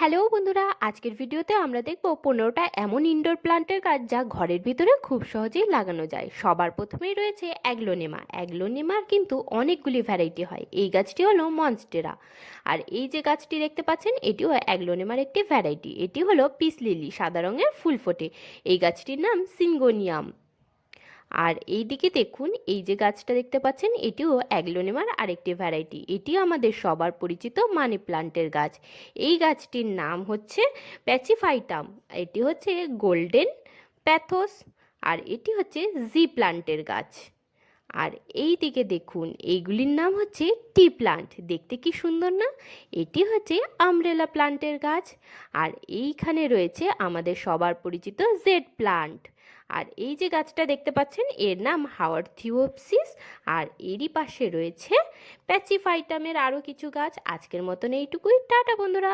Hello বন্ধুরা, আজকের ভিডিওতে আমরা দেখব 15টা এমন ইনডোর প্লান্টের গাছ যা ঘরের ভিতরে খুব সহজেই লাগানো যায়। সবার প্রথমেই রয়েছে অ্যাগ্লোনেমা। অ্যাগ্লোনেমার কিন্তু অনেকগুলি ভ্যারাইটি হয়। এই গাছটি হলো মনস্টেরা। আর এই যে গাছটি দেখতে পাচ্ছেন এটিও অ্যাগ্লোনেমার একটি ভ্যারাইটি। এটি হলো পিস লিলি, সাদা রঙের ফুল ফোটে। এই গাছটির নাম সিঙ্গোনিয়াম। আর এই দিকে দেখুন, এই যে গাছটা দেখতে পাচ্ছেন এটিও অ্যাগ্লোনেমার আরেকটি ভ্যারাইটি। এটিও আমাদের সবার পরিচিত মানি প্লান্টের গাছ। এই গাছটির নাম হচ্ছে প্যাচিফাইটাম। এটি হচ্ছে গোল্ডেন প্যাথোস। আর এটি হচ্ছে জি প্লান্টের গাছ। আর এই দিকে দেখুন, এইগুলির নাম হচ্ছে টি প্লান্ট। দেখতে কি সুন্দর না? এটি হচ্ছে আমব্রেলা প্লান্টের গাছ। আর এইখানে রয়েছে আমাদের সবার পরিচিত জেড প্লান্ট। আর এই যে গাছটা দেখতে পাচ্ছেন এর নাম হাওয়ার্থিওপসিস। আর এরই পাশে রয়েছে প্যাচিফাইটামের আরও কিছু গাছ। আজকের মতন এইটুকুই। টাটা বন্ধুরা।